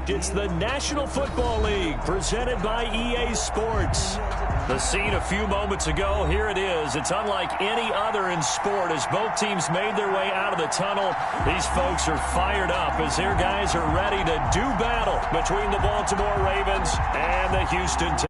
fact, it's the National Football League presented by EA Sports. The scene a few moments ago, here it is. It's unlike any other in sport as both teams made their way out of the tunnel. These folks are fired up as their guys are ready to do battle between the Baltimore Ravens and the Houston Texans.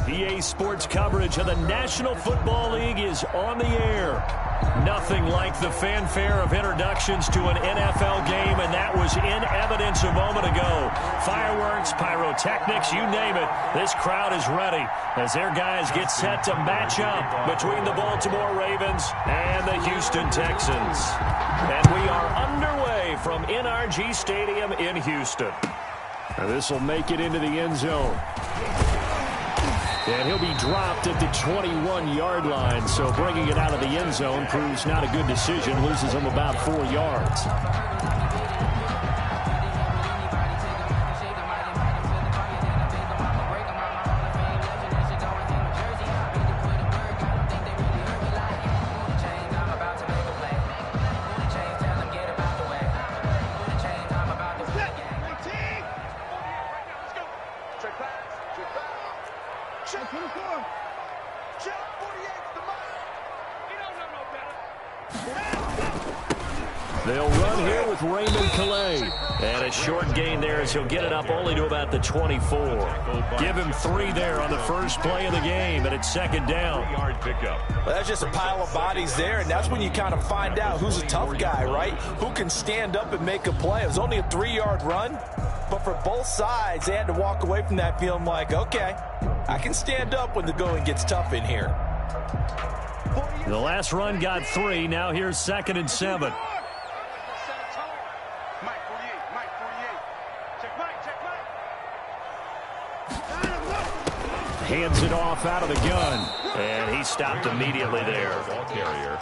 EA Sports coverage of the National Football League is on the air. Nothing like the fanfare of introductions to an NFL game, and that was in evidence a moment ago. Fireworks, pyrotechnics, you name it. This crowd is ready as their guys get set to match up between the Baltimore Ravens and the Houston Texans. And we are underway from NRG Stadium in Houston. Now this will make it into the end zone. And he'll be dropped at the 21-yard line, so bringing it out of the end zone proves not a good decision, loses him about 4 yards. They'll run here with Raymond Calais. And a short gain there as he'll get it up only to about the 24. Give him 3 there on the first play of the game, and it's second down. Well, that's just a pile of bodies there, and that's when you kind of find out who's a tough guy, right? Who can stand up and make a play. It was only a 3-yard run, but for both sides, they had to walk away from that feeling like, okay, I can stand up when the going gets tough in here. The last run got 3. Now here's 2nd and 7. Hands it off out of the gun. And he stopped immediately there.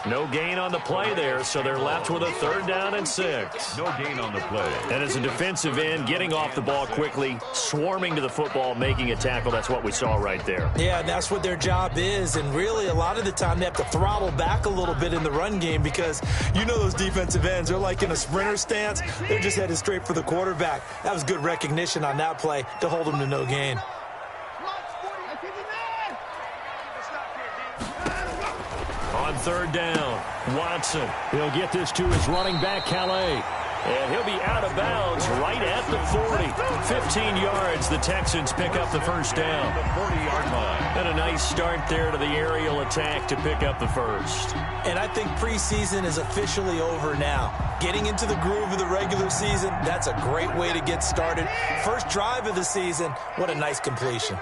No gain on the play there, so they're left with a 3rd down and 6. No gain on the play. And as a defensive end, getting off the ball quickly, swarming to the football, making a tackle, that's what we saw right there. Yeah, that's what their job is. And really, a lot of the time, they have to throttle back a little bit in the run game because you know those defensive ends, they're like in a sprinter stance. They're just headed straight for the quarterback. That was good recognition on that play to hold them to no gain. On On third down, Watson. He'll get this to his running back, Calais. And he'll be out of bounds right at the 40. 15 yards, the Texans pick up the first down. The 40-yard line. And a nice start there to the aerial attack to pick up the first. And I think preseason is officially over now. Getting into the groove of the regular season, that's a great way to get started. First drive of the season, what a nice completion.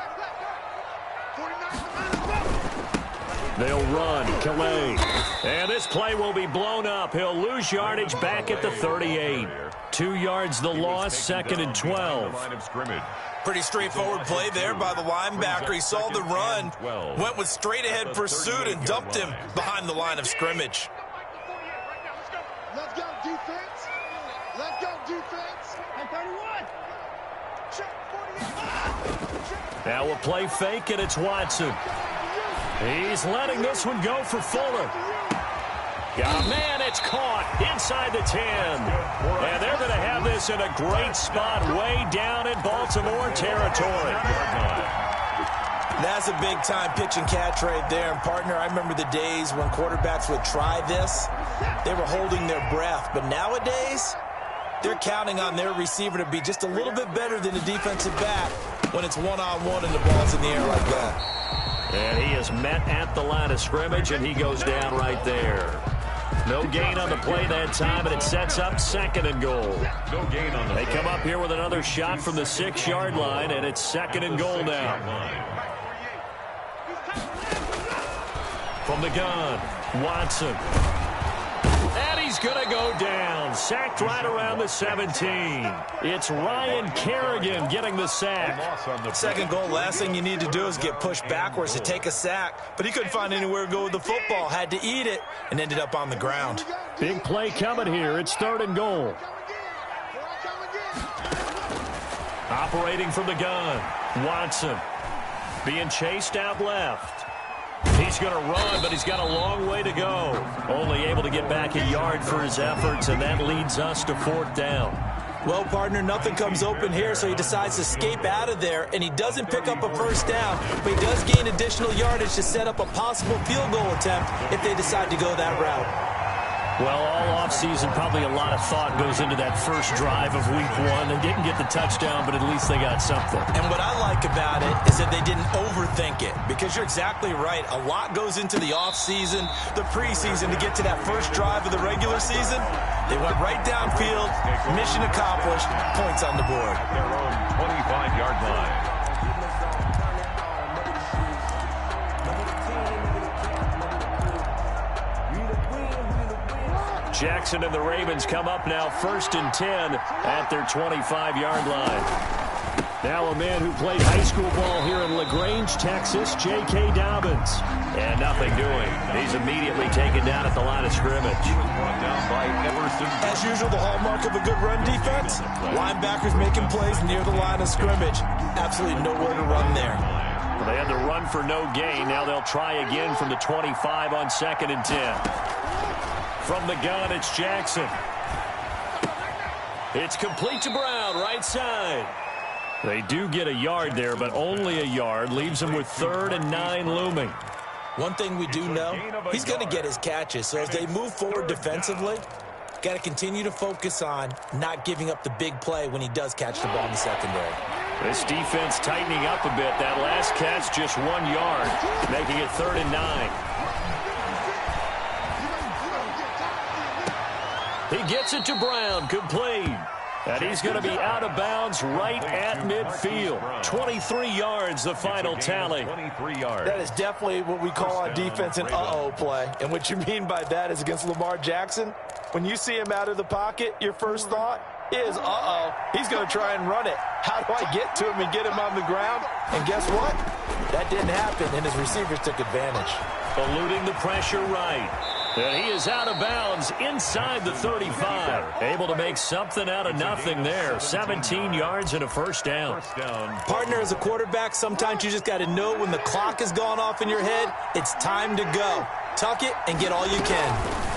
They'll run, Calais. And this play will be blown up. He'll lose yardage back at the 38. 2 yards the loss, second and 12. Pretty straightforward play there by the linebacker. He saw the run, went with straight-ahead pursuit, and dumped him behind the line of scrimmage. Let's go, defense. Let's go, defense. And 31. Check 48. Now a play fake, and it's Watson. He's letting this one go for Fuller. Got a man, it's caught inside the 10. And they're going to have this in a great spot way down in Baltimore territory. That's a big-time pitch and catch right there. And, partner, I remember the days when quarterbacks would try this. They were holding their breath. But nowadays, they're counting on their receiver to be just a little bit better than the defensive back when it's one-on-one and the ball's in the air like that. And he is met at the line of scrimmage, and he goes down right there. No gain on the play that time, and it sets up second and goal. No gain on the play. They come up here with another shot from the 6-yard line, and it's second and goal now. From the gun, Watson. And he's going to go down. Sacked right around the 17. It's Ryan Kerrigan getting the sack. Second goal, last thing you need to do is get pushed backwards to take a sack. But he couldn't find anywhere to go with the football. Had to eat it and ended up on the ground. Big play coming here. It's third and goal. Operating from the gun, Watson. Being chased out left. He's going to run, but he's got a long way to go. Only able to get back a yard for his efforts, and that leads us to fourth down. Well, partner, nothing comes open here, so he decides to escape out of there, and he doesn't pick up a first down, but he does gain additional yardage to set up a possible field goal attempt if they decide to go that route. Well, all offseason, probably a lot of thought goes into that first drive of week one. They didn't get the touchdown, but at least they got something. And what I like about it is that they didn't overthink it, because you're exactly right. A lot goes into the offseason, the preseason, to get to that first drive of the regular season. They went right downfield, mission accomplished, points on the board. Their own 25-yard line. Jackson and the Ravens come up now first and 10 at their 25-yard line. Now a man who played high school ball here in LaGrange, Texas, J.K. Dobbins. And nothing doing. He's immediately taken down at the line of scrimmage. As usual, the hallmark of a good run defense, linebackers making plays near the line of scrimmage. Absolutely nowhere to run there. Well, they had to run for no gain. Now they'll try again from the 25 on second and 10. From the gun, it's Jackson. It's complete to Brown, right side. They do get a yard there, but only a yard. Leaves them with 3rd and 9 looming. One thing we do know, he's going to get his catches. So as they move forward defensively, got to continue to focus on not giving up the big play when he does catch the ball in the secondary. This defense tightening up a bit. That last catch, just 1 yard, making it 3rd and 9. He gets it to Brown, complete. And he's going to be out of bounds right at midfield. 23 yards, the final tally. 23 yards. That is definitely what we call on defense an uh-oh play. And what you mean by that is against Lamar Jackson, when you see him out of the pocket, your first thought is, uh-oh, he's going to try and run it. How do I get to him and get him on the ground? And guess what? That didn't happen, and his receivers took advantage. Eluding the pressure right. And he is out of bounds inside the 35. Able to make something out of nothing there. 17 yards and a first down. Partner, as a quarterback, sometimes you just got to know when the clock has gone off in your head, it's time to go. Tuck it and get all you can.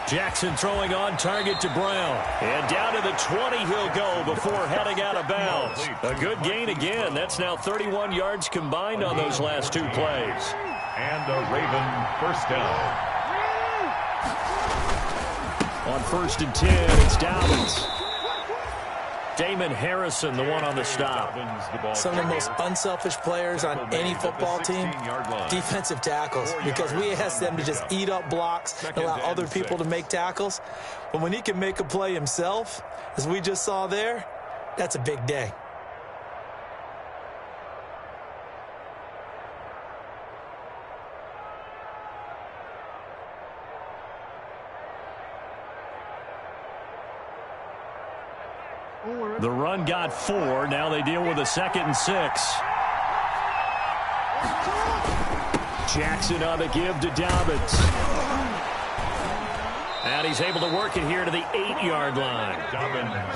Jackson throwing on target to Brown. And down to the 20 he'll go before heading out of bounds. A good gain again. That's now 31 yards combined on those last 2 plays. And a Raven first down. On 1st and 10, it's Dobbins. Damon Harrison, the one on the stop. Some of the most unselfish players on any football team, defensive tackles, because we ask them to just eat up blocks and allow other people to make tackles. But when he can make a play himself, as we just saw there, that's a big day. The run got 4. Now they deal with a 2nd and 6. Jackson on the give to Dobbins. And he's able to work it here to the 8-yard line.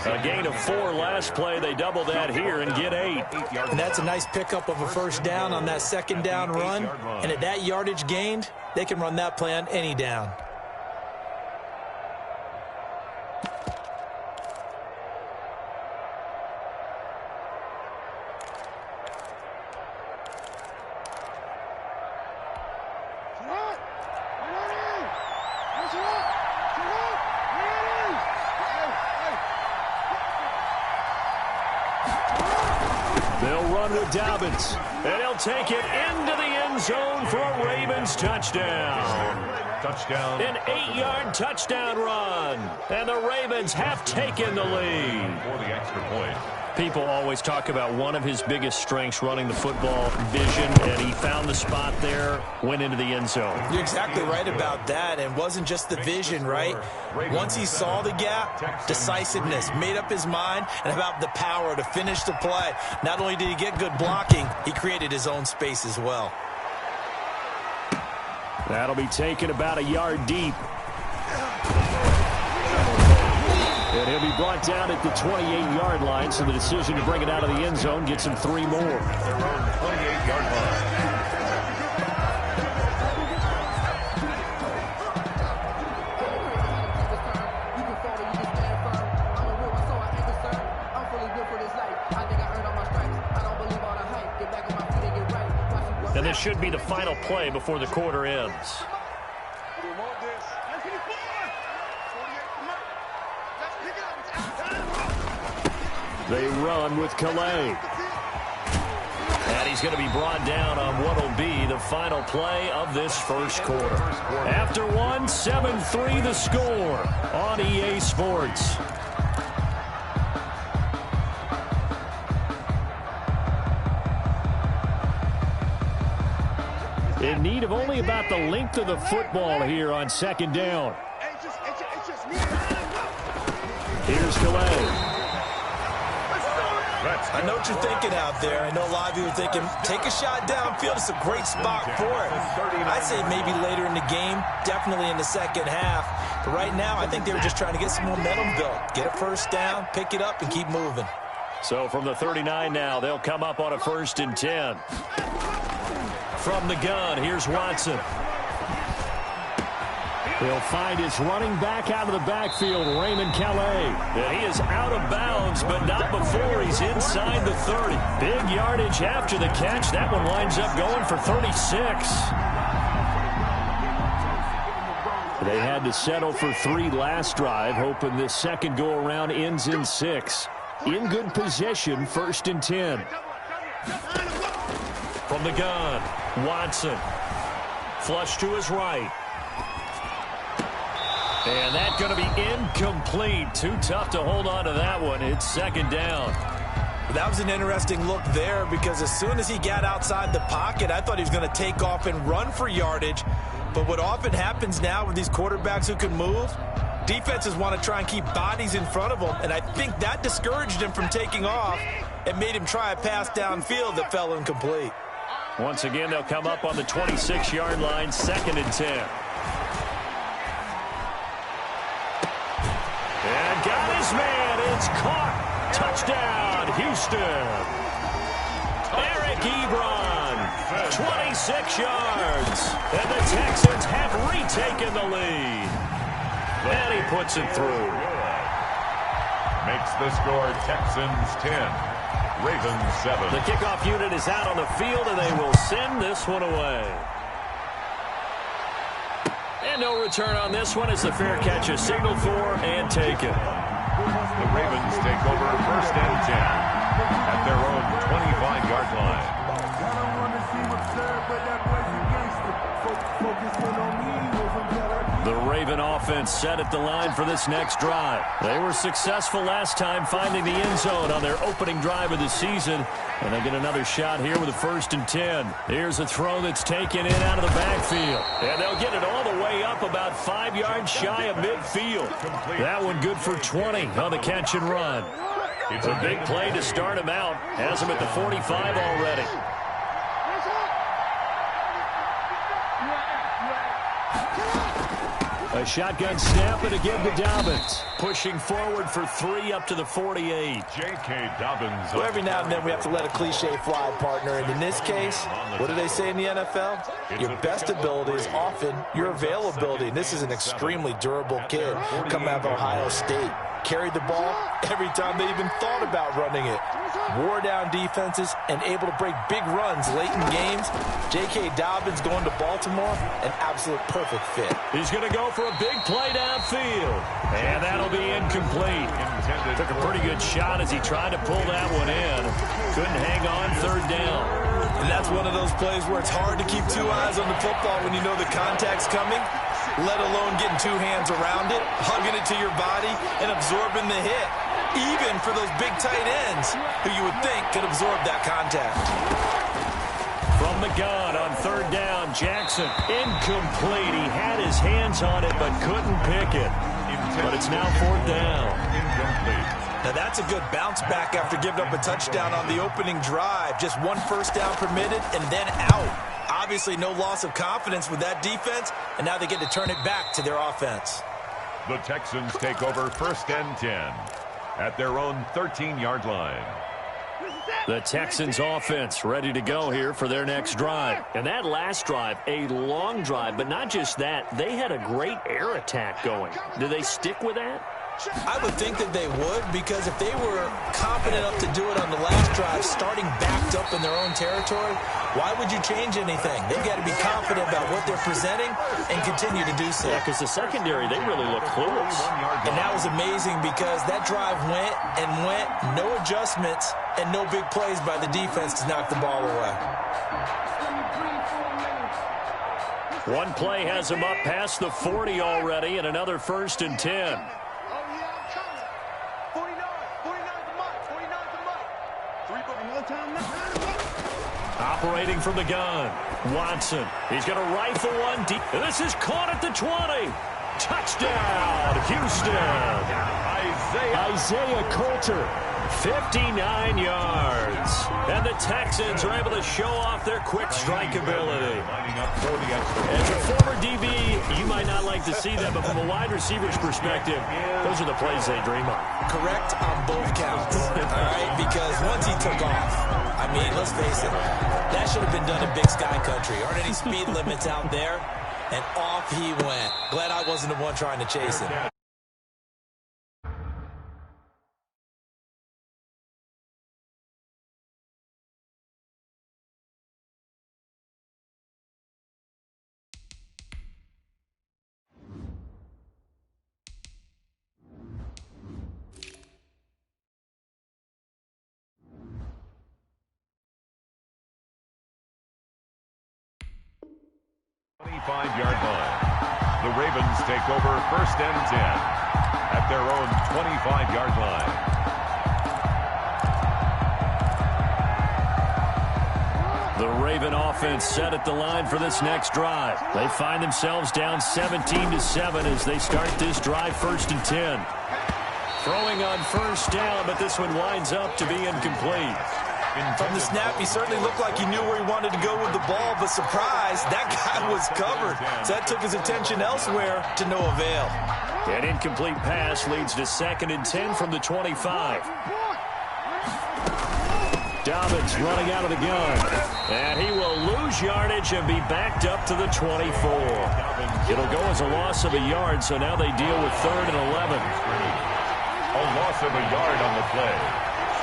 A gain of 4 last play. They double that here and get 8. And that's a nice pickup of a first down on that 2nd down run. And at that yardage gained, they can run that play on any down. They'll run with Dobbins, and he'll take it into the end zone for a Ravens touchdown. Touchdown. An 8-yard touchdown run, and the Ravens have taken the lead. For the extra point. People always talk about one of his biggest strengths, running the football, vision, and he found the spot there, went into the end zone. You're exactly right about that, and wasn't just the vision, right? Once he saw the gap, decisiveness, made up his mind, and about the power to finish the play. Not only did he get good blocking, he created his own space as well. That'll be taken about a yard deep. And he'll be brought down at the 28-yard line, so the decision to bring it out of the end zone gets him 3 more. Their own 28-yard line. And this should be the final play before the quarter ends. They run with Calais. And he's going to be brought down on what will be the final play of this first quarter. After 1, 7-3 the score on EA Sports. In need of only about the length of the football here on 2nd down. Here's Calais. I know what you're thinking out there. I know a lot of you are thinking, take a shot downfield. It's a great spot for it. I'd say maybe later in the game, definitely in the second half. But right now, I think they were just trying to get some momentum built. Get a first down, pick it up, and keep moving. So from the 39 now, they'll come up on a 1st and 10. From the gun, here's Watson. He'll find his running back out of the backfield, Raymond Calais. And he is out of bounds, but not before he's inside the 30. Big yardage after the catch. That one winds up going for 36. They had to settle for 3 last drive, hoping this second go-around ends in 6. In good possession, 1st and 10. From the gun, Watson. Flush to his right. And that's going to be incomplete. Too tough to hold on to that one. It's 2nd down. That was an interesting look there because as soon as he got outside the pocket, I thought he was going to take off and run for yardage. But what often happens now with these quarterbacks who can move, defenses want to try and keep bodies in front of them. And I think that discouraged him from taking off and made him try a pass downfield that fell incomplete. Once again, they'll come up on the 26-yard line, 2nd and 10. And got his man. It's caught. Touchdown, Houston. Eric Ebron, 26 yards. And the Texans have retaken the lead. And he puts it through. Makes the score Texans 10, Ravens 7. The kickoff unit is out on the field, and they will send this one away. And no return on this one as the fair catch is signaled for and taken. The Ravens take over 1st and 10 at their own 25-yard line. The Raven offense set at the line for this next drive. They were successful last time finding the end zone on their opening drive of the season. And they get another shot here with a 1st and 10. Here's a throw that's taken in out of the backfield. And they'll get it all the way up about 5 yards shy of midfield. That one good for 20 on the catch and run. It's a big play to start him out. Has him at the 45 already. A shotgun snap and again to Dobbins. Pushing forward for 3 up to the 48. J.K. Dobbins. Well, every now and then we have to let a cliche fly, partner. And in this case, what do they say in the NFL? Your best ability is often your availability. And this is an extremely durable kid coming out of Ohio State. Carried the ball every time they even thought about running it. Wore down defenses and able to break big runs late in games. J.K. Dobbins going to Baltimore, an absolute perfect fit. He's going to go for a big play downfield. And that'll be incomplete. Took a pretty good shot as he tried to pull that one in. Couldn't hang on 3rd down. And that's one of those plays where it's hard to keep 2 eyes on the football when you know the contact's coming, let alone getting 2 hands around it, hugging it to your body, and absorbing the hit. Even for those big tight ends who you would think could absorb that contact. From the gun on 3rd down, Jackson. Incomplete. He had his hands on it but couldn't pick it. But it's now 4th down. Incomplete. Now that's a good bounce back after giving up a touchdown on the opening drive. Just 1 first down permitted and then out. Obviously no loss of confidence with that defense, and now they get to turn it back to their offense. The Texans take over 1st and 10 at their own 13-yard line. The Texans offense ready to go here for their next drive. And that last drive, a long drive, but not just that. They had a great air attack going. Do they stick with that? I would think that they would, because if they were confident enough to do it on the last drive, starting backed up in their own territory, why would you change anything? They've got to be confident about what they're presenting and continue to do so. Yeah, because the secondary, they really look clueless. And that was amazing because that drive went and went, no adjustments, and no big plays by the defense to knock the ball away. One play has him up past the 40 already, and another 1st and 10. Operating from the gun, Watson. He's going to rifle one deep. And this is caught at the 20. Touchdown, Houston. Isaiah Coulter, 59 yards. And the Texans are able to show off their quick strike ability. As a former DB, you might not like to see that, but from a wide receiver's perspective, those are the plays they dream of. Correct on both counts, all right? Because once he took off, I mean, let's face it, that should have been done in Big Sky Country. Aren't any speed limits out there? And off he went. Glad I wasn't the one trying to chase him. line. The Ravens take over 1st and 10 at their own 25-yard line. The Raven offense set at the line for this next drive. They find themselves down 17-7 as they start this drive 1st and 10. Throwing on 1st down, but this one winds up to be incomplete. From the snap, he certainly looked like he knew where he wanted to go with the ball, but surprise, that guy was covered. So that took his attention elsewhere to no avail. An incomplete pass leads to 2nd and 10 from the 25. Dobbins running out of the gun. And he will lose yardage and be backed up to the 24. It'll go as a loss of a yard, so now they deal with 3rd and 11. A loss of a yard on the play.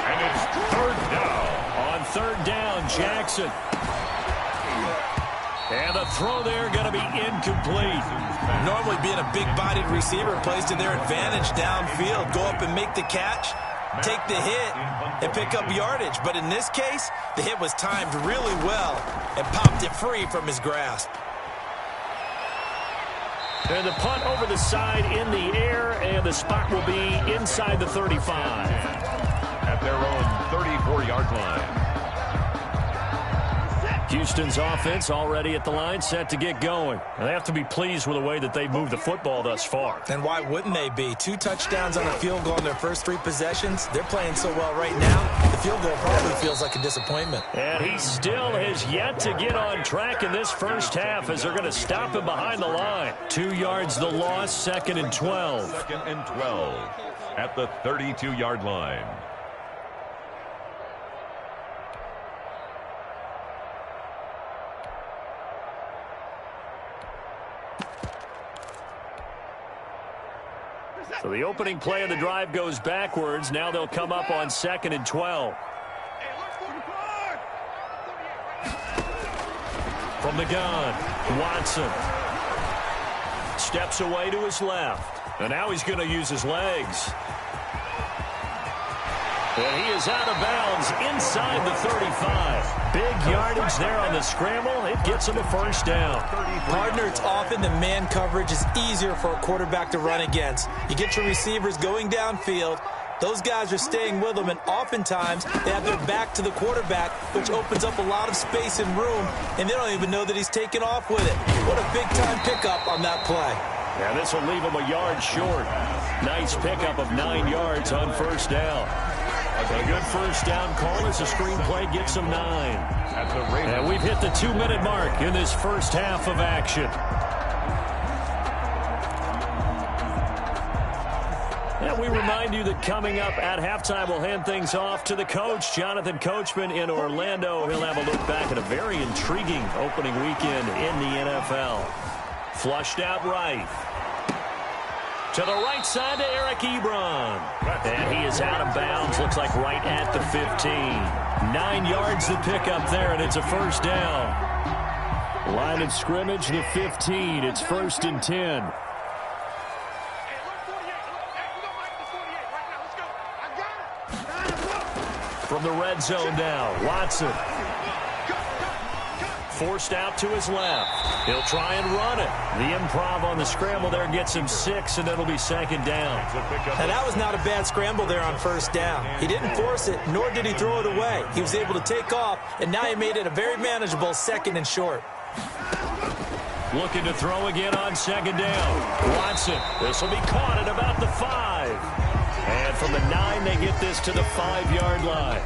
And it's 3rd down. On 3rd down, Jackson. And the throw there going to be incomplete. Normally being a big-bodied receiver plays to their advantage downfield. Go up and make the catch, take the hit, and pick up yardage. But in this case, the hit was timed really well and popped it free from his grasp. And the punt over the side in the air, and the spot will be inside the 35. At their own 34-yard line. Houston's offense already at the line, set to get going. And they have to be pleased with the way that they've moved the football thus far. And why wouldn't they be? 2 touchdowns on a field goal in their first 3 possessions. They're playing so well right now, the field goal probably feels like a disappointment. And he still has yet to get on track in this first half as they're going to stop him behind the line. 2 yards the loss, 2nd and 12. 2nd and 12 at the 32-yard line. So the opening play of the drive goes backwards. Now they'll come up on 2nd and 12. From the gun, Watson steps away to his left. And now he's going to use his legs. And he is out of bounds inside the 35. Big yardage there on the scramble. It gets him a first down. Partner, it's often the man coverage is easier for a quarterback to run against. You get your receivers going downfield. Those guys are staying with them, and oftentimes they have their back to the quarterback, which opens up a lot of space and room, and they don't even know that he's taken off with it. What a big-time pickup on that play. Yeah, this will leave him a yard short. Nice pickup of 9 yards on first down. A good first down call as the screenplay gets him 9. And we've hit the 2-minute mark in this first half of action. And we remind you that coming up at halftime, we'll hand things off to the coach, Jonathan Coachman in Orlando. He'll have a look back at a very intriguing opening weekend in the NFL. Flushed out right. To the right side to Eric Ebron. And he is out of bounds. Looks like right at the 15. 9 yards to pick up there, and it's a first down. Line of scrimmage, the 15. It's 1st and 10. From the red zone now, Watson. Forced out to his left. He'll try and run it. The improv on the scramble there gets him 6, and it'll be 2nd down. And that was not a bad scramble there on first down. He didn't force it, nor did he throw it away. He was able to take off, and now he made it a very manageable 2nd and short. Looking to throw again on 2nd down. Watson. This will be caught at about the 5. And from the 9, they get this to the 5-yard line.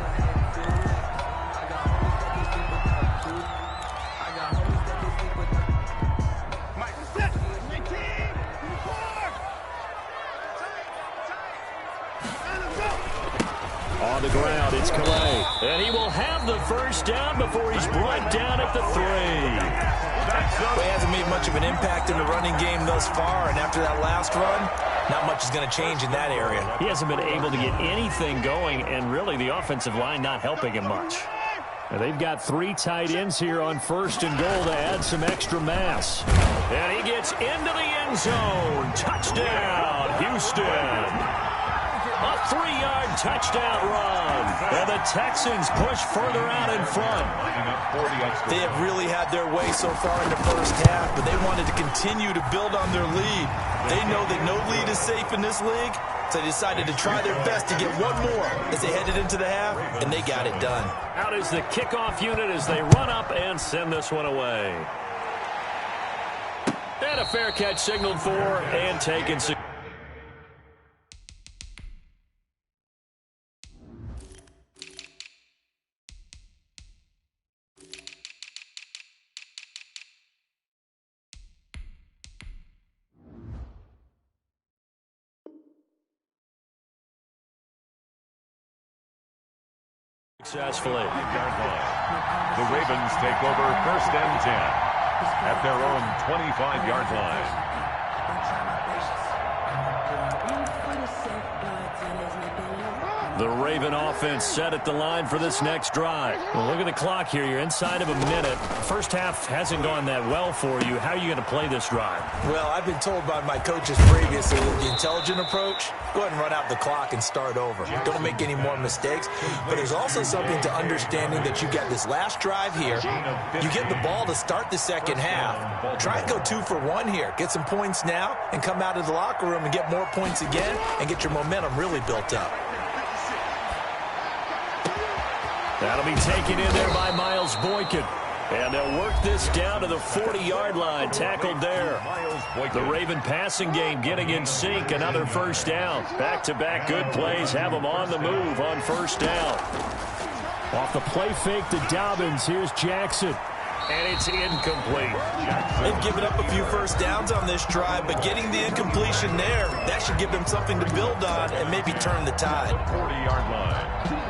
On the ground, it's Calais. And he will have the first down before he's brought down at the 3. Well, he hasn't made much of an impact in the running game thus far, and after that last run, not much is going to change in that area. He hasn't been able to get anything going, and really the offensive line not helping him much. Now, they've got 3 tight ends here on 1st and goal to add some extra mass. And he gets into the end zone. Touchdown, Houston. A 3-yard touchdown run. And the Texans push further out in front. They have really had their way so far in the first half, but they wanted to continue to build on their lead. They know that no lead is safe in this league, so they decided to try their best to get one more as they headed into the half, and they got it done. Out is the kickoff unit as they run up and send this one away. And a fair catch signaled for and taken. Successfully. The Ravens take over 1st and 10 at their own 25-yard line. The Raven offense set at the line for this next drive. Well, look at the clock here. You're inside of a minute. First half hasn't gone that well for you. How are you going to play this drive? Well, I've been told by my coaches previously that the intelligent approach, go ahead and run out the clock and start over. Don't make any more mistakes. But there's also something to understanding that you got this last drive here. You get the ball to start the second half. Try and go 2 for 1 here. Get some points now and come out of the locker room and get more points again and get your momentum really built up. That'll be taken in there by Miles Boykin. And they'll work this down to the 40-yard line. Tackled there. The Raven passing game getting in sync. Another first down. Back-to-back good plays have them on the move on first down. Off the play fake to Dobbins. Here's Jackson. And it's incomplete. They've given up a few first downs on this drive, but getting the incompletion there, that should give them something to build on and maybe turn the tide. 40-yard line.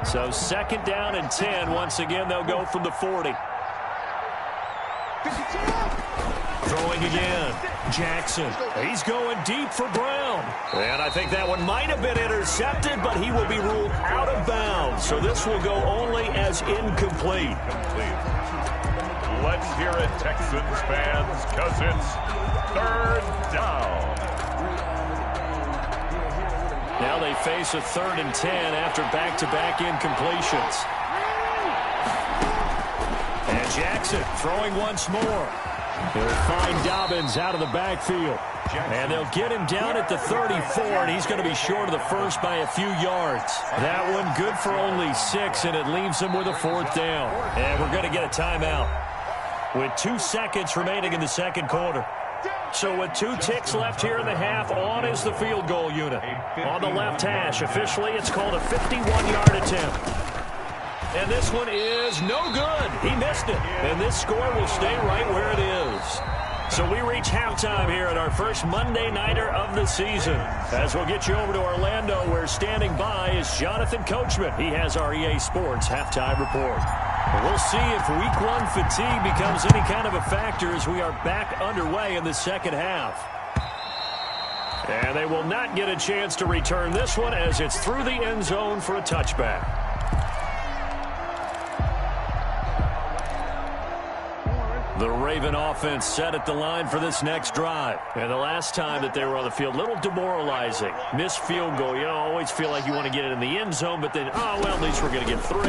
So second down and 10. Once again, they'll go from the 40. Throwing again. Jackson. He's going deep for Brown. And I think that one might have been intercepted, but he will be ruled out of bounds. So this will go only as incomplete. Let's hear it, Texans fans, because it's third down. Now they face a 3rd and 10 after back-to-back incompletions. And Jackson throwing once more. He'll find Dobbins out of the backfield. And they'll get him down at the 34, and he's going to be short of the first by a few yards. That one good for only 6, and it leaves him with a 4th down. And we're going to get a timeout with 2 seconds remaining in the second quarter. So with 2 ticks left here in the half, on is the field goal unit. On the left hash, officially it's called a 51-yard attempt. And this one is no good. He missed it. And this score will stay right where it is. So we reach halftime here at our first Monday Nighter of the season. As we'll get you over to Orlando, where standing by is Jonathan Coachman. He has our EA Sports halftime report. We'll see if week 1 fatigue becomes any kind of a factor as we are back underway in the second half. And they will not get a chance to return this one as it's through the end zone for a touchback. The Raven offense set at the line for this next drive. And the last time that they were on the field, a little demoralizing. Missed field goal. You know, always feel like you want to get it in the end zone, but then, oh, well, at least we're going to get 3.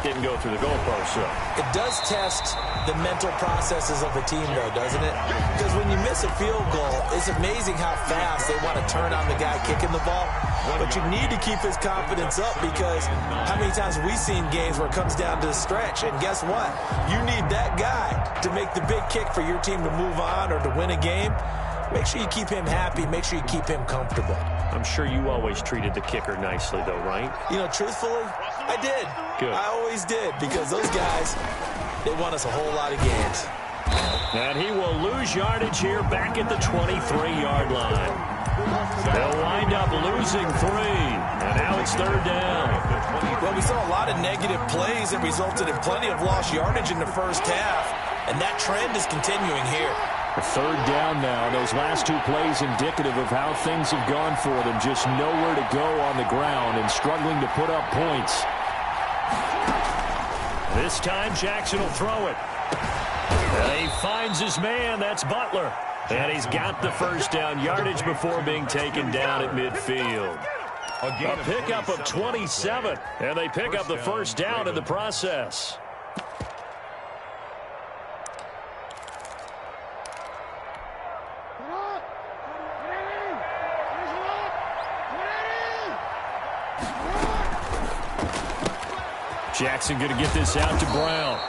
Didn't go through the goalpost, so. It does test the mental processes of a team, though, doesn't it? Because when you miss a field goal, it's amazing how fast they want to turn on the guy kicking the ball. But you need to keep his confidence up, because how many times have we seen games where it comes down to the stretch? And guess what? You need that guy to make the big kick for your team to move on or to win a game. Make sure you keep him happy. Make sure you keep him comfortable. I'm sure you always treated the kicker nicely, though, right? You know, truthfully, I did. Good. I always did, because those guys, they won us a whole lot of games. And he will lose yardage here back at the 23-yard line. They'll wind up losing 3, and now it's 3rd down. Well, we saw a lot of negative plays that resulted in plenty of lost yardage in the first half, and that trend is continuing here. A 3rd down now. Those last 2 plays indicative of how things have gone for them. Just nowhere to go on the ground and struggling to put up points. This time Jackson will throw it. And he finds his man. That's Butler. And he's got the first down yardage before being taken down at midfield. A pickup of 27. And they pick up the first down in the process. Jackson going to get this out to Brown.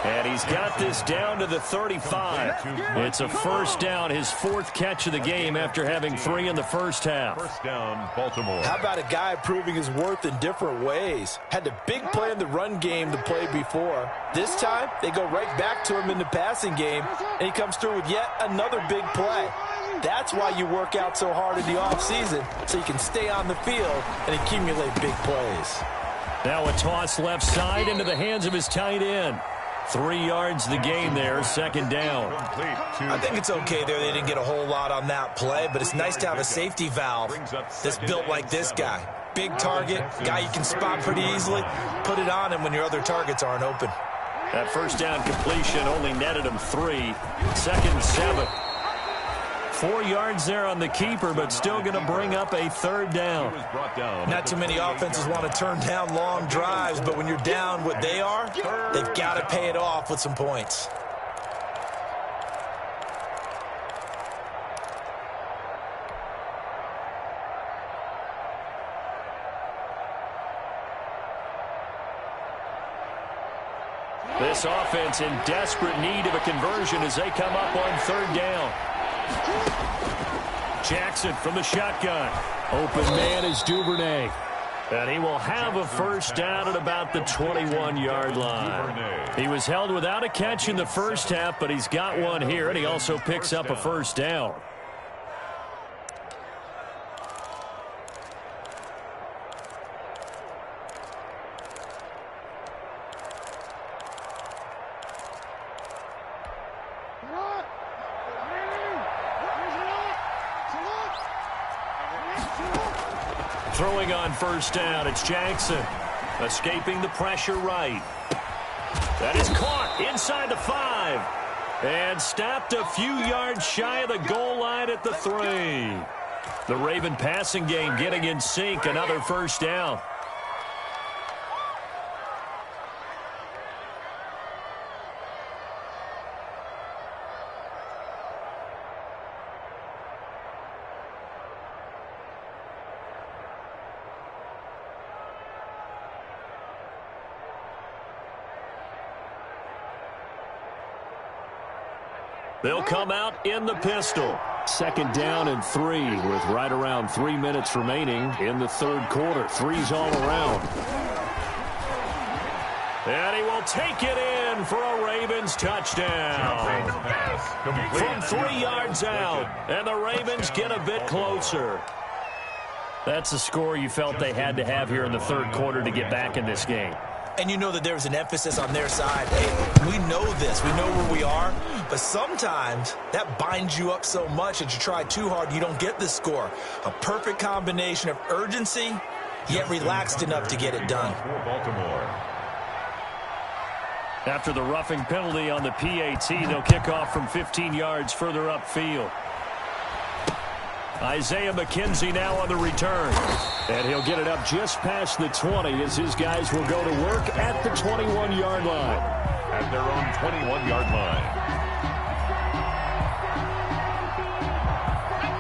And he's got this down to the 35. It's a first down, his 4th catch of the game after having 3 in the first half. First down, Baltimore. How about a guy proving his worth in different ways? Had a big play in the run game to play before. This time, they go right back to him in the passing game, and he comes through with yet another big play. That's why you work out so hard in the offseason, so you can stay on the field and accumulate big plays. Now a toss left side into the hands of his tight end. 3 yards the gain there, second down. I think it's okay there. They didn't get a whole lot on that play, but it's nice to have a safety valve that's built like this guy. Big target, guy you can spot pretty easily. Put it on him when your other targets aren't open. That first down completion only netted him 3. Second and 7. 4 yards there on the keeper, but still going to bring up a third down. Not too many offenses want to turn down long drives, but when you're down what they are, they've got to pay it off with some points. This offense in desperate need of a conversion as they come up on third down. Jackson from the shotgun. Open man is Duvernay. And he will have a first down at about the 21-yard line. He was held without a catch in the first half, but he's got one here, and he also picks up a first down. Throwing on first down, it's Jackson. Escaping the pressure right. That is caught inside the 5. And stopped a few yards shy of the goal line at the 3. The Raven passing game getting in sync, another first down. They'll come out in the pistol. Second down and 3 with right around 3 minutes remaining in the third quarter. 3's all around. And he will take it in for a Ravens touchdown. From 3 yards out. And the Ravens get a bit closer. That's the score you felt they had to have here in the third quarter to get back in this game. And you know that there was an emphasis on their side. Hey, we know this. We know where we are. But sometimes that binds you up so much that you try too hard, you don't get the score. A perfect combination of urgency, yet relaxed enough to get it done. After the roughing penalty on the PAT, they'll kick off from 15 yards further upfield. Isaiah McKenzie now on the return. And he'll get it up just past the 20 as his guys will go to work at the 21-yard line. At their own 21-yard line.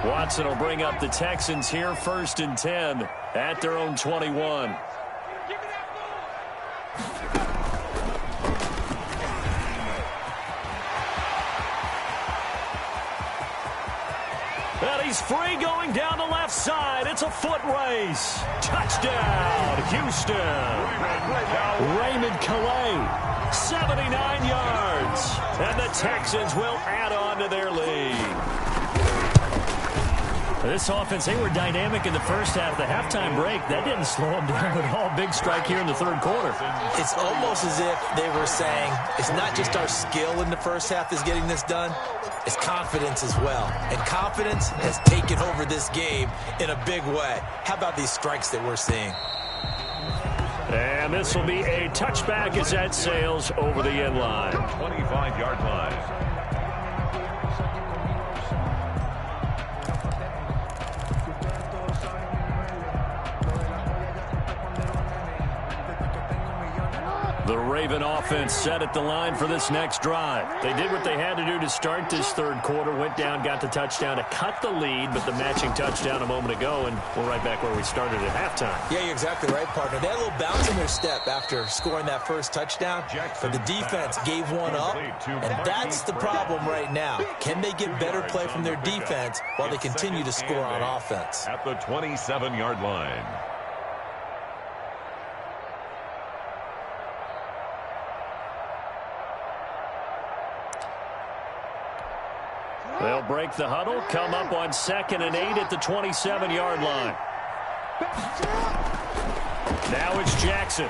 Watson will bring up the Texans here first and 10 at their own 21. And he's free going down the left side. It's a foot race. Touchdown, Houston. Raymond Calais, 79 yards. And the Texans will add on to their lead. This offense, they were dynamic in the first half. The halftime break, that didn't slow them down at all. Big strike here in the third quarter. It's almost as if they were saying, it's not just our skill in the first half that's getting this done, it's confidence as well. And confidence has taken over this game in a big way. How about these strikes that we're seeing? And this will be a touchback as that sails over the end line. 25-yard line. The Raven offense set at the line for this next drive. They did what they had to do to start this third quarter, went down, got the touchdown to cut the lead, but the matching touchdown a moment ago, and we're right back where we started at halftime. Yeah, you're exactly right, partner. They had a little bounce in their step after scoring that first touchdown, but the defense gave one up, and that's the problem right now. Can they get better play from their defense while they continue to score on offense? At the 27-yard line. They'll break the huddle, come up on 2nd and 8 at the 27-yard line. Now it's Jackson.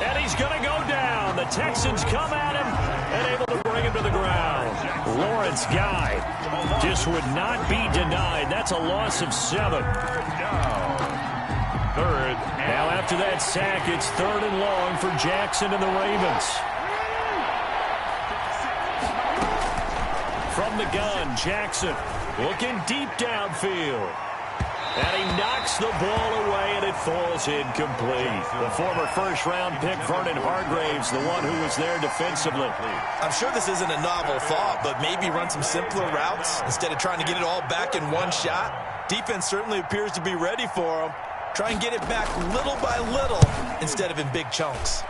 And he's going to go down. And the Texans come at him and able to bring him to the ground. Lawrence Guy just would not be denied. That's a loss of 7. Third. Now after that sack, it's 3rd and long for Jackson and the Ravens. From the gun, Jackson looking deep downfield. And he knocks the ball away, and it falls incomplete. The former first-round pick, Vernon Hargraves, the one who was there defensively. I'm sure this isn't a novel thought, but maybe run some simpler routes instead of trying to get it all back in one shot. Defense certainly appears to be ready for him. Try and get it back little by little instead of in big chunks.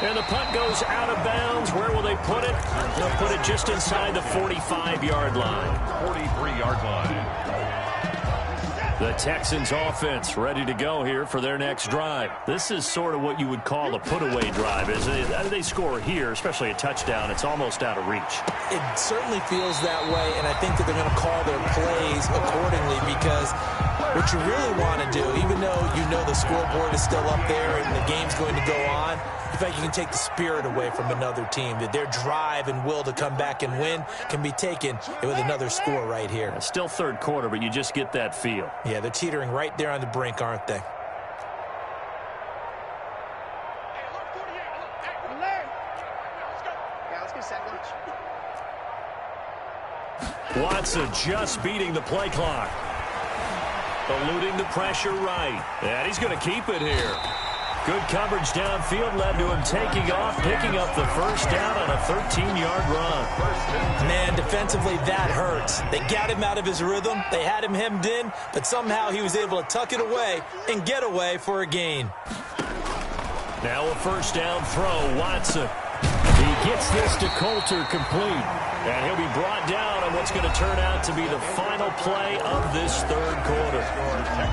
And the punt goes out of bounds. Where will they put it? They'll put it just inside the 45-yard line. 43-yard line. The Texans offense ready to go here for their next drive. This is sort of what you would call a put-away drive, isn't it? They score here, especially a touchdown. It's almost out of reach. It certainly feels that way, and I think that they're going to call their plays accordingly because what you really want to do, even though you know the scoreboard is still up there and the game's going to go on, in fact, you can take the spirit away from another team, that their drive and will to come back and win can be taken with another score right here. It's still third quarter, but you just get that feel. Yeah, they're teetering right there on the brink, aren't they? Watson just beating the play clock. Eluding the pressure right. And he's going to keep it here. Good coverage downfield led to him taking off, picking up the first down on a 13-yard run. Man, defensively, that hurts. They got him out of his rhythm. They had him hemmed in, but somehow he was able to tuck it away and get away for a gain. Now a first down throw, Watson. He gets this to Coulter complete. And he'll be brought down on what's going to turn out to be the final play of this third quarter.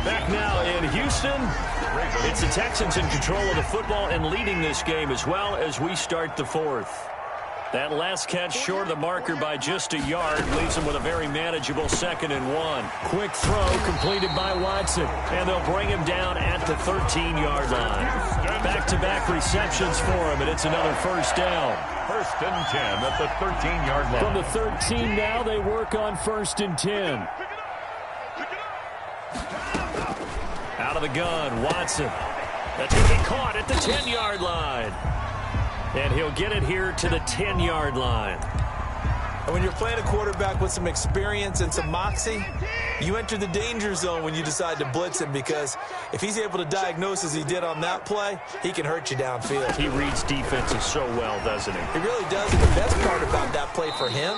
Back now in Houston, it's the Texans in control of the football and leading this game as well as we start the fourth. That last catch short of the marker by just a yard leaves them with a very manageable 2nd and 1. Quick throw completed by Watson, and they'll bring him down at the 13-yard line. Back-to-back receptions for him, and it's another first down. 1st and 10 at the 13-yard line. From the 13 now, they work on 1st and 10. Out of the gun, Watson. That's going to be caught at the 10-yard line. And he'll get it here to the 10-yard line. And when you're playing a quarterback with some experience and some moxie, you enter the danger zone when you decide to blitz him, because if he's able to diagnose as he did on that play, he can hurt you downfield. He reads defenses so well, doesn't he? He really does. And the best part about that play for him,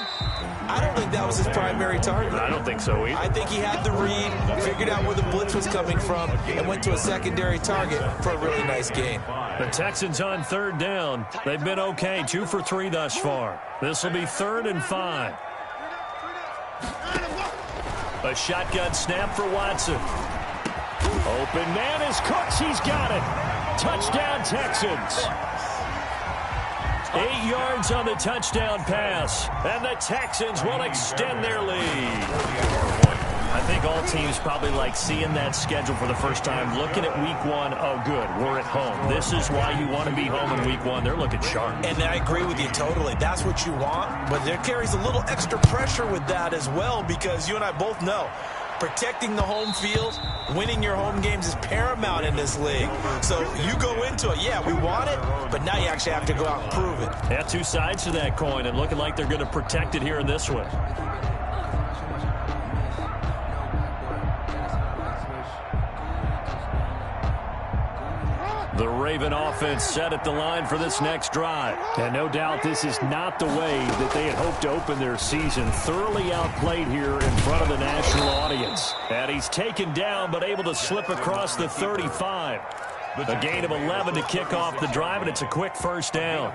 I don't think that was his primary target. I don't think so either. I think he had the read, figured out where the blitz was coming from, and went to a secondary target for a really nice gain. The Texans on 3rd down. They've been okay, 2 for 3 thus far. This will be 3rd and 5. A shotgun snap for Watson. Open man is Cooks. He's got it. Touchdown, Texans. 8 yards on the touchdown pass. And the Texans will extend their lead. I think all teams probably like seeing that schedule for the first time, looking at week 1. Oh, good, we're at home. This is why you want to be home in week 1. They're looking sharp. And I agree with you totally. That's what you want. But there carries a little extra pressure with that as well, because you and I both know protecting the home field, winning your home games is paramount in this league. So you go into it, yeah, we want it, but now you actually have to go out and prove it. Yeah, 2 sides to that coin, and looking like they're going to protect it here in this one. The Raven offense set at the line for this next drive. And no doubt this is not the way that they had hoped to open their season. Thoroughly outplayed here in front of the national audience. And he's taken down but able to slip across the 35. A gain of 11 to kick off the drive, and it's a quick first down.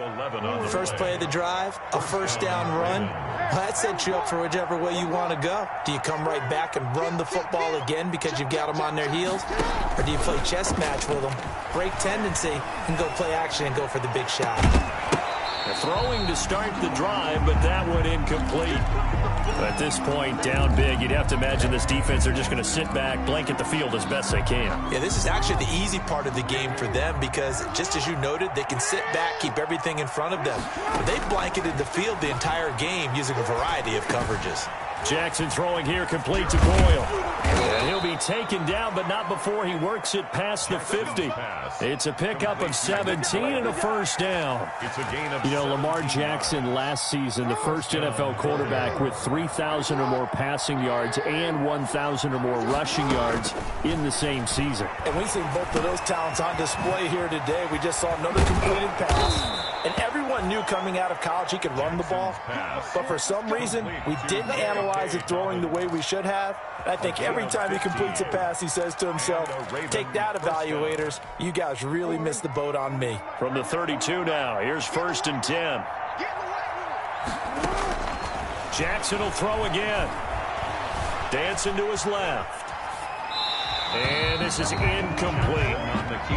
First play of the drive, a first down run. Well, that sets you up for whichever way you want to go. Do you come right back and run the football again because you've got them on their heels? Or do you play chess match with them, break tendency, and go play action and go for the big shot? Throwing to start the drive, but that one incomplete. At this point, down big, you'd have to imagine this defense are just going to sit back, blanket the field as best they can. Yeah, this is actually the easy part of the game for them because, just as you noted, they can sit back, keep everything in front of them. But they've blanketed the field the entire game using a variety of coverages. Jackson throwing here, complete to Boyle. And he'll be taken down, but not before he works it past the 50. It's a pickup of 17 and a first down. You know, Lamar Jackson last season, the first NFL quarterback with 3,000 or more passing yards and 1,000 or more rushing yards in the same season. And we've seen both of those talents on display here today. We just saw another completed pass. And everyone knew coming out of college he could run the ball. But for some reason, we didn't analyze it throwing the way we should have. I think every time he completes a pass, he says to himself, take that, evaluators. You guys really missed the boat on me. From the 32 now, here's 1st and 10. Jackson will throw again. Dancing to his left. And this is incomplete.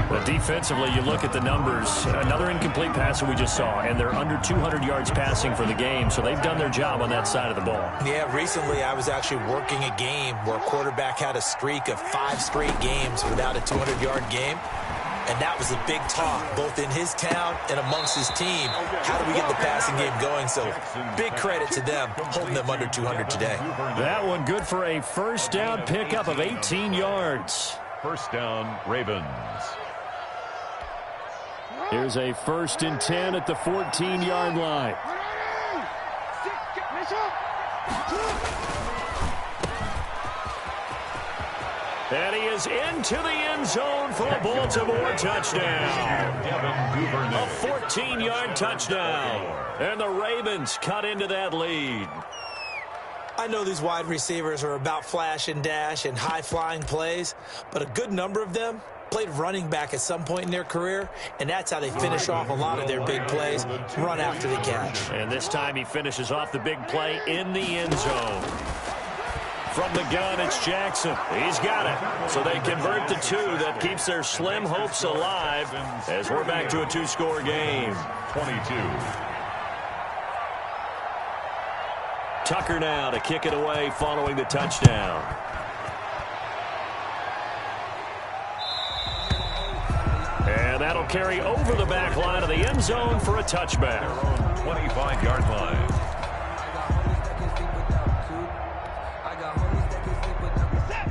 But defensively, you look at the numbers. Another incomplete pass that we just saw, and they're under 200 yards passing for the game, so they've done their job on that side of the ball. Yeah, recently I was actually working a game where a quarterback had a streak of 5 straight games without a 200-yard game. And that was a big talk, both in his town and amongst his team. How do we get the passing game going? So big credit to them, holding them under 200 today. That one good for a first down pickup of 18 yards. First down, Ravens. Here's a 1st and 10 at the 14-yard line. And he is into the end zone for a Baltimore touchdown. A 14-yard touchdown. And the Ravens cut into that lead. I know these wide receivers are about flash and dash and high-flying plays, but a good number of them played running back at some point in their career, and that's how they finish off a lot of their big plays, run after the catch. And this time he finishes off the big play in the end zone. From the gun, it's Jackson. He's got it. So they convert the 2. That keeps their slim hopes alive as we're back to a 2-score game. 22. Tucker now to kick it away following the touchdown. And that'll carry over the back line of the end zone for a touchback. 25-yard line.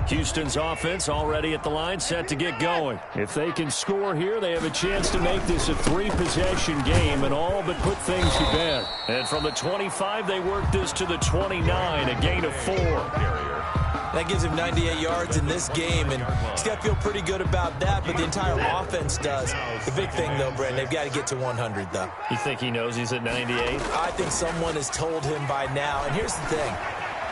Houston's offense already at the line, set to get going. If they can score here, they have a chance to make this a 3-possession game and all but put things to bed. And from the 25, they work this to the 29, a gain of 4. That gives him 98 yards in this game, and he's got to feel pretty good about that, but the entire offense does. The big thing, though, Brent, they've got to get to 100, though. You think he knows he's at 98? I think someone has told him by now, and here's the thing.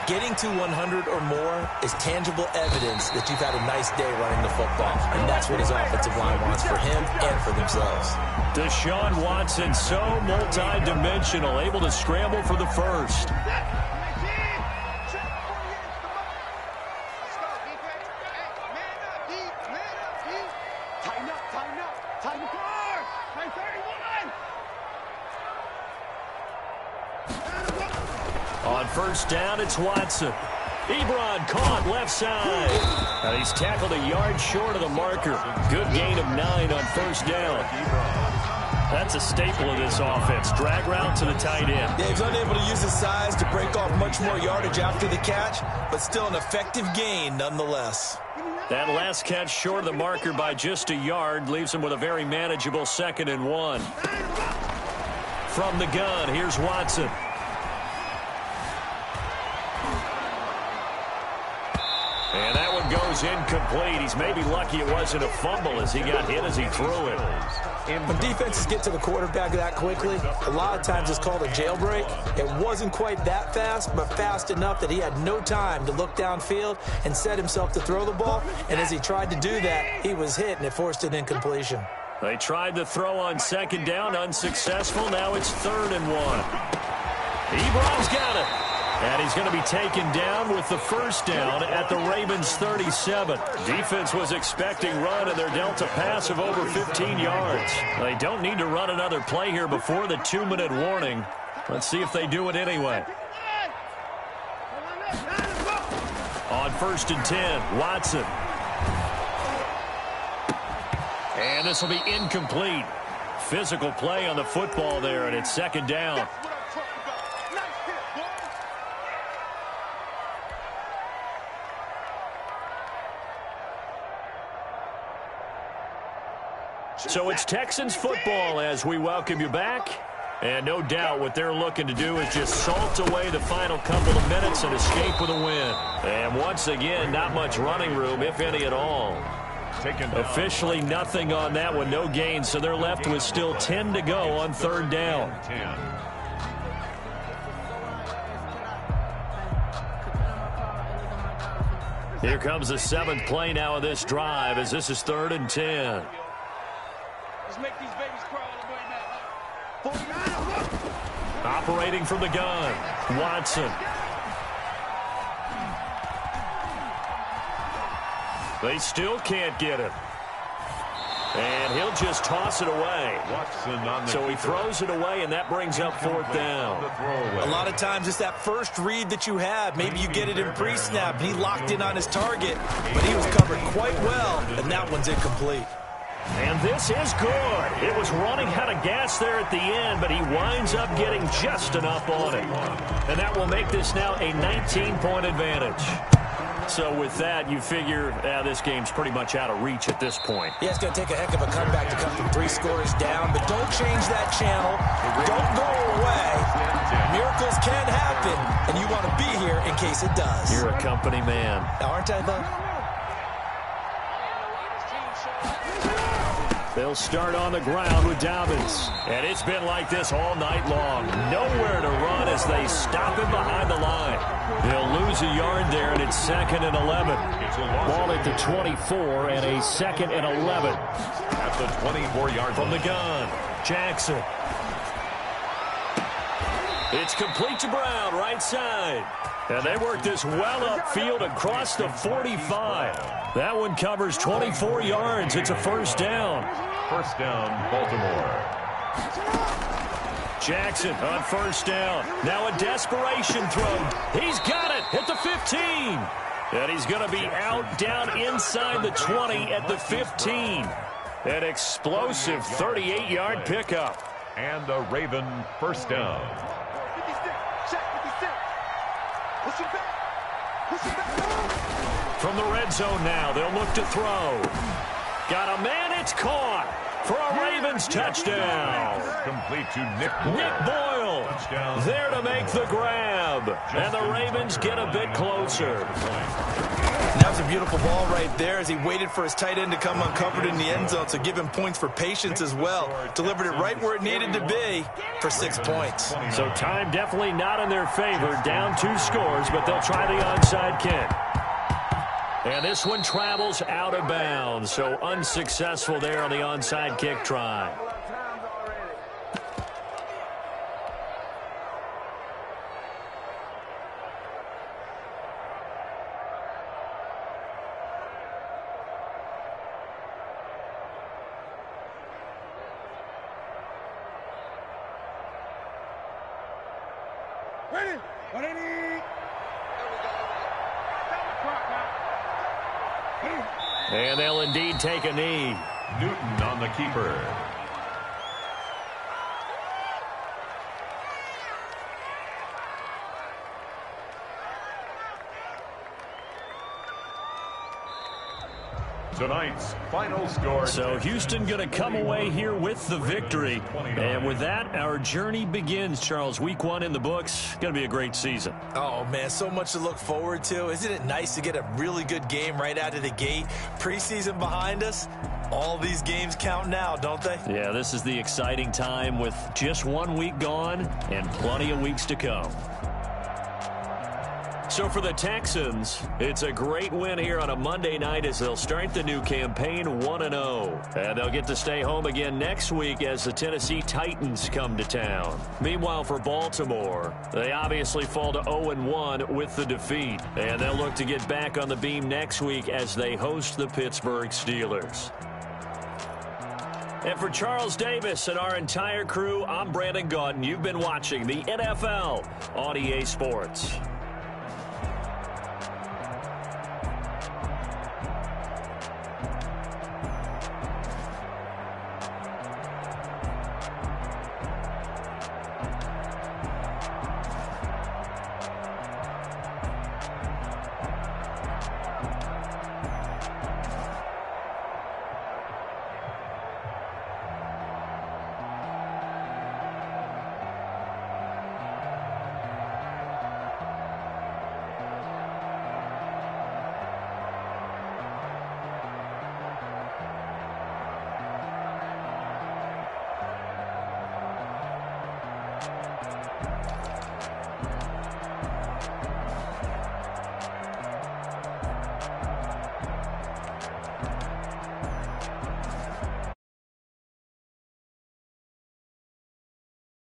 Getting to 100 or more is tangible evidence that you've had a nice day running the football, and that's what his offensive line wants for him and for themselves. Deshaun Watson, so multi-dimensional, able to scramble for the first. On first down, it's Watson. Ebron caught left side. And he's tackled a yard short of the marker. Good gain of 9 on first down. That's a staple of this offense. Drag route to the tight end. Yeah, he's unable to use his size to break off much more yardage after the catch, but still an effective gain nonetheless. That last catch short of the marker by just a yard leaves him with a very manageable 2nd and 1. From the gun, here's Watson. And that one goes incomplete. He's maybe lucky it wasn't a fumble as he got hit as he threw it. When defenses get to the quarterback that quickly, a lot of times it's called a jailbreak. It wasn't quite that fast, but fast enough that he had no time to look downfield and set himself to throw the ball. And as he tried to do that, he was hit, and it forced an incompletion. They tried to throw on 2nd down, unsuccessful. Now it's 3rd and 1. Ebron's got it. And he's going to be taken down with the first down at the Ravens 37. Defense was expecting run, and they're dealt a pass of over 15 yards. They don't need to run another play here before the 2-minute warning. Let's see if they do it anyway. 1st and 10. Watson. And this will be incomplete. Physical play on the football there, and it's 2nd down. So it's Texans football as we welcome you back. And no doubt what they're looking to do is just salt away the final couple of minutes and escape with a win. And once again, not much running room, if any at all. Officially nothing on that one, no gain, so they're left with still 10 to go on 3rd down. Here comes the 7th play now of this drive as this is 3rd and 10. Let's make these babies crawl all the way now. Operating from the gun, Watson. They still can't get him. And he'll just toss it away. So he throws it away, and that brings up 4th down. A lot of times it's that first read that you have. Maybe you get it in pre-snap. He locked in on his target, but he was covered quite well, and that one's incomplete. And this is good. It was running out of gas there at the end, but he winds up getting just enough on it. And that will make this now a 19-point advantage. So with that, you figure this game's pretty much out of reach at this point. Yeah, it's going to take a heck of a comeback to come from 3 scores down, but don't change that channel. Don't go away. Miracles can happen, and you want to be here in case it does. You're a company man. Aren't I, though? They'll start on the ground with Dobbins. And it's been like this all night long. Nowhere to run as they stop him behind the line. They'll lose a yard there, and it's 2nd and 11. Ball at the 24 and a 2nd and 11. At the 24-yard from the gun, Jackson. It's complete to Brown, right side. And they work this well upfield across the 45. That one covers 24 yards. It's a 1st down. 1st down, Baltimore. Jackson on 1st down. Now a desperation throw. He's got it at the 15. And he's going to be out down inside the 20 at the 15. An explosive 38-yard pickup. And a Raven 1st down. From the red zone now, they'll look to throw. Got a man, it's caught for a Ravens touchdown. Complete to Nick Boyle. Nick Boyle there to make the grab. And the Ravens get a bit closer. That was a beautiful ball right there as he waited for his tight end to come uncovered in the end zone, so give him points for patience as well. Delivered it right where it needed to be for 6 points. So time definitely not in their favor. Down 2 scores, but they'll try the onside kick. And this one travels out of bounds, so unsuccessful there on the onside kick try. Ready? And they'll indeed take a knee. Newton on the keeper. Tonight's final score. So Houston going to come away here with the victory. And with that, our journey begins, Charles. Week 1 in the books. Going to be a great season. Oh, man, so much to look forward to. Isn't it nice to get a really good game right out of the gate? Preseason behind us. All these games count now, don't they? Yeah, this is the exciting time with just 1 week gone and plenty of weeks to come. So for the Texans, it's a great win here on a Monday night as they'll start the new campaign 1-0. And they'll get to stay home again next week as the Tennessee Titans come to town. Meanwhile, for Baltimore, they obviously fall to 0-1 with the defeat. And they'll look to get back on the beam next week as they host the Pittsburgh Steelers. And for Charles Davis and our entire crew, I'm Brandon Gaudin. You've been watching the NFL on EA Sports.